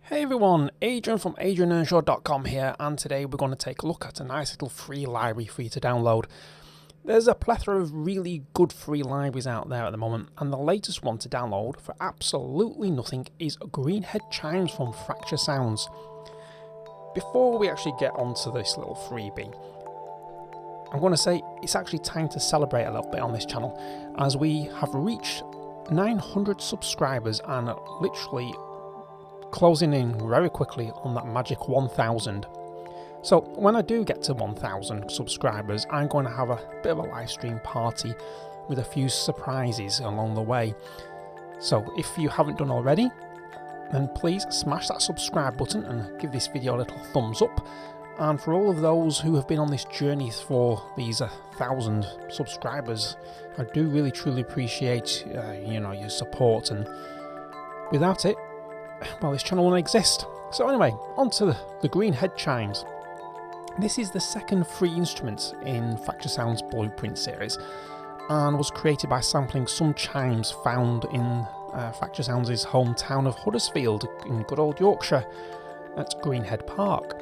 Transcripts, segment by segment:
Hey everyone, Adrian from adrianearnshaw.com here, and today we're going to take a look at a nice little free library for you to download. There's a plethora of really good free libraries out there at the moment, and the latest one to download for absolutely nothing is Greenhead Chimes from Fracture Sounds. Before we actually get onto this little freebie, I'm going to say it's actually time to celebrate a little bit on this channel, as we have reached 900 subscribers and literally closing in very quickly on that magic 1000. So when I do get to 1000 subscribers, I'm going to have a bit of a live stream party with a few surprises along the way. So if you haven't done already, then please smash that subscribe button and give this video a little thumbs up. And for all of those who have been on this journey for these 1000 subscribers, I do really truly appreciate your support, and without it, well, this channel won't exist. So anyway, on to the Greenhead Chimes. This is the second free instrument in Fracture Sounds Blueprint series, and was created by sampling some chimes found in Fracture Sounds' hometown of Huddersfield in good old Yorkshire at Greenhead Park.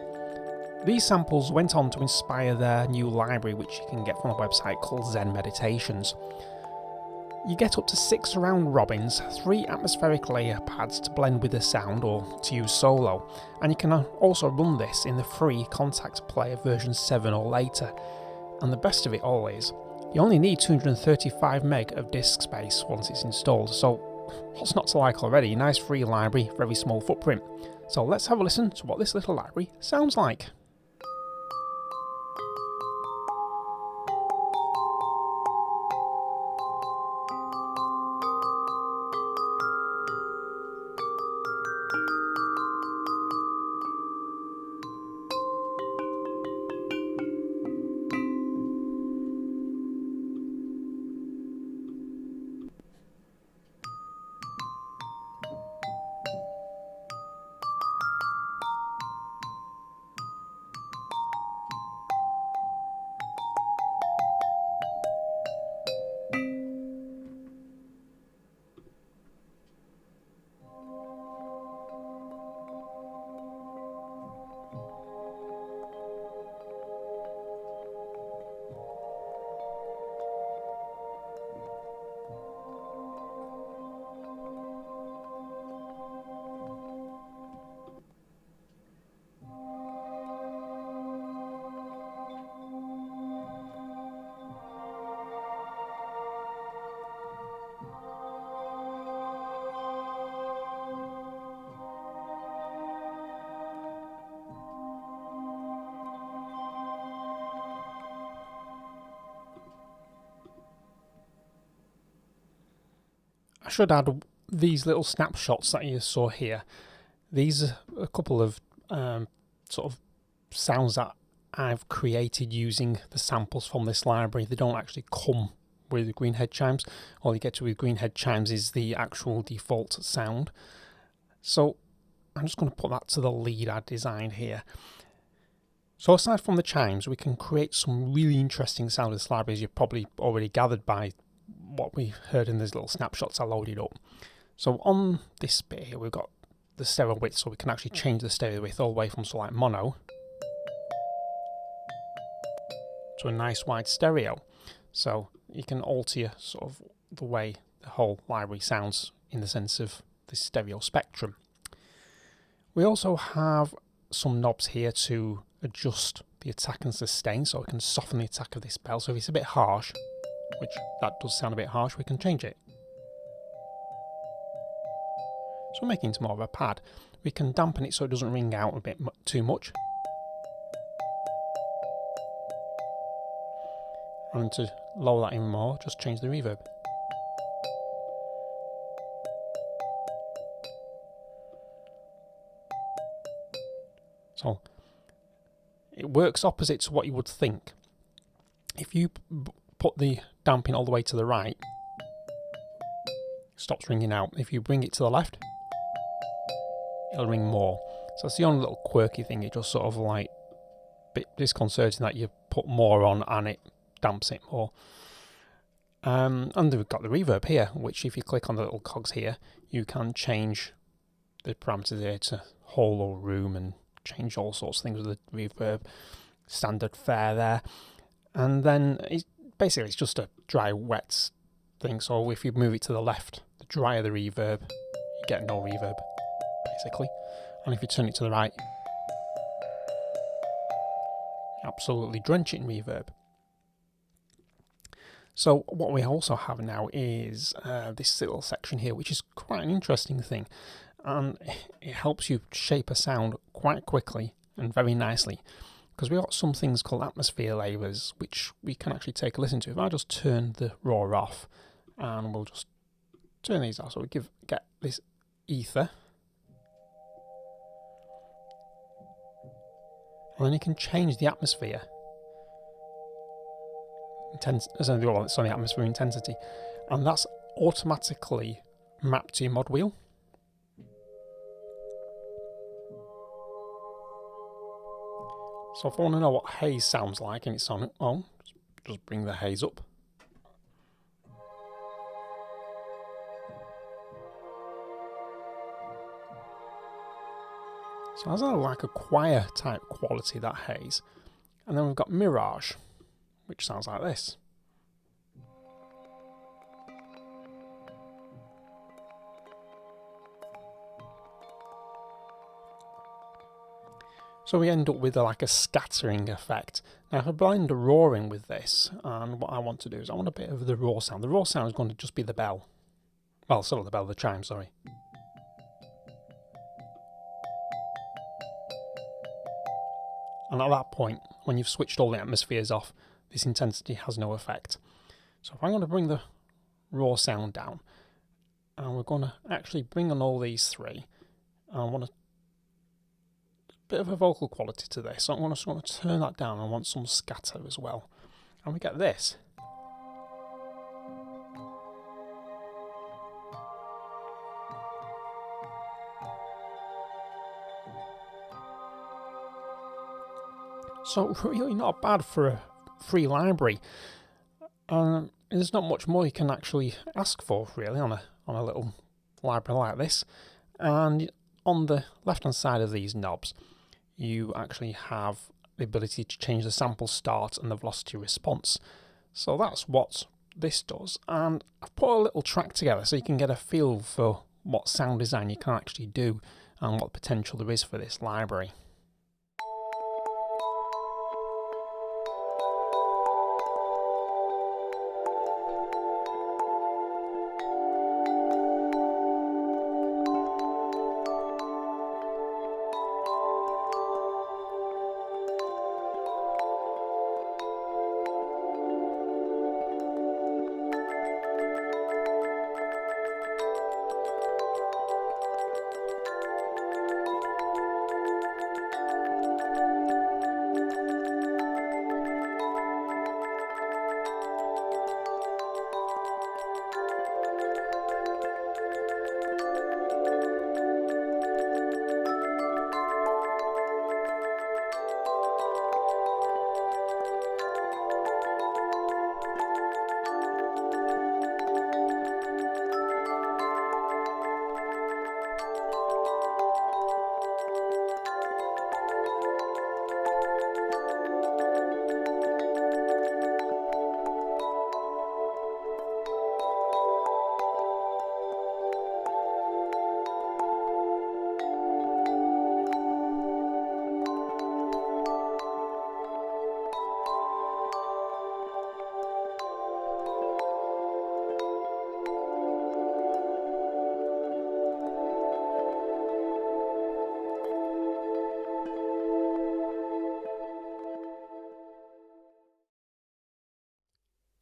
These samples went on to inspire their new library, which you can get from a website called Zen Meditations. You get up to 6 round robins, 3 atmospheric layer pads to blend with the sound or to use solo, and you can also run this in the free Contact Player version 7 or later. And the best of it all is, you only need 235 meg of disk space once it's installed, so what's not to like already? Nice free library, very small footprint. So let's have a listen to what this little library sounds like. I should add these little snapshots that you saw here. These are a couple of sort of sounds that I've created using the samples from this library. They don't actually come with Greenhead Chimes. All you get with Greenhead Chimes is the actual default sound. So I'm just going to put that to the lead I designed here. So aside from the chimes, we can create some really interesting sound with this library, as you've probably already gathered by what we heard in these little snapshots I loaded up. So on this bit here, we've got the stereo width, so we can actually change the stereo width all the way from like mono to a nice wide stereo. So you can alter sort of the way the whole library sounds in the sense of the stereo spectrum. We also have some knobs here to adjust the attack and sustain, so we can soften the attack of this bell. So if it's a bit harsh, which that does sound a bit harsh, we can change it. So we're making it more of a pad. We can dampen it so it doesn't ring out a bit too much. And to lower that even more, just change the reverb. So it works opposite to what you would think. If you put the damping all the way to the right, it stops ringing out. If you bring it to the left, it'll ring more. So it's the only little quirky thing. It just sort of like a bit disconcerting that you put more on and it damps it more. And we've got the reverb here, which if you click on the little cogs here, you can change the parameters here to hollow room and change all sorts of things with the reverb. Standard fare there. And then it's just a dry wet thing. So if you move it to the left, the drier the reverb, you get no reverb, basically. And if you turn it to the right, absolutely drench it in reverb. So what we also have now is this little section here, which is quite an interesting thing, and it helps you shape a sound quite quickly and very nicely, because we've got some things called atmosphere layers, which we can actually take a listen to. If I just turn the raw off, and we'll just turn these off, so we get this ether, and then you can change the atmosphere. It's on the atmosphere intensity, and that's automatically mapped to your mod wheel. So if I want to know what haze sounds like and it's on it, well, just bring the haze up. So it has like a choir type quality, that haze. And then we've got mirage, which sounds like this. So we end up with like a scattering effect. Now if I blend the raw in with this, and what I want to do is I want a bit of the raw sound. The raw sound is going to just be the bell. Well, sort of the bell, the chime, sorry. And at that point, when you've switched all the atmospheres off, this intensity has no effect. So if I'm going to bring the raw sound down, and we're going to actually bring on all these three, and I want a bit of a vocal quality to this, so I'm just going to turn that down. I want some scatter as well. And we get this. So really not bad for a free library. There's not much more you can actually ask for really on a little library like this. And on the left hand side of these knobs, you actually have the ability to change the sample start and the velocity response. So that's what this does. And I've put a little track together so you can get a feel for what sound design you can actually do and what potential there is for this library.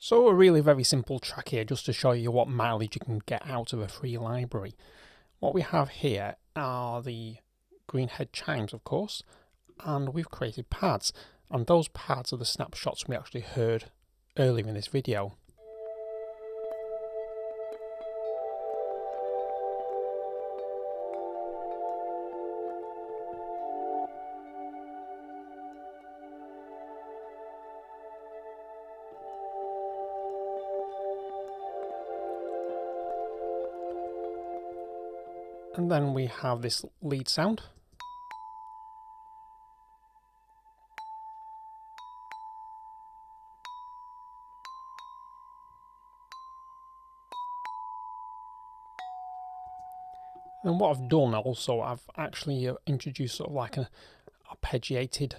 So a really very simple track here just to show you what mileage you can get out of a free library. What we have here are the Greenhead Chimes, of course, and we've created pads, and those pads are the snapshots we actually heard earlier in this video. And then we have this lead sound. And what I've done also, I've actually introduced sort of like an arpeggiated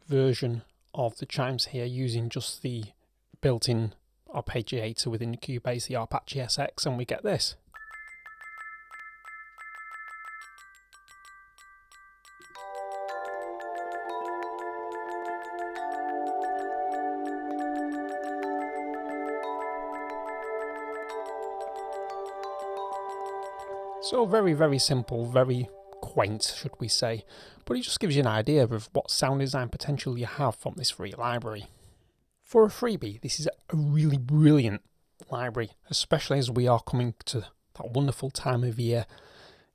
version of the chimes here using just the built-in arpeggiator within the Cubase, the Apache SX, and we get this. So very, very simple, very quaint, should we say, but it just gives you an idea of what sound design potential you have from this free library. For a freebie, this is a really brilliant library, especially as we are coming to that wonderful time of year,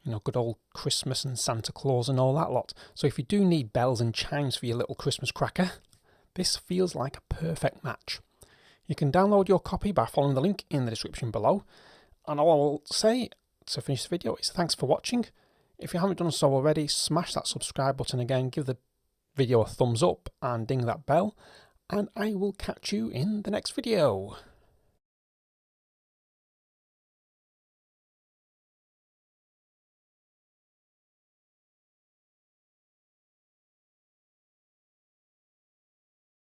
you know, good old Christmas and Santa Claus and all that lot. So if you do need bells and chimes for your little Christmas cracker, this feels like a perfect match. You can download your copy by following the link in the description below, and all I will say to finish the video is thanks for watching. If you haven't done so already, smash that subscribe button again, give the video a thumbs up and ding that bell, and I will catch you in the next video.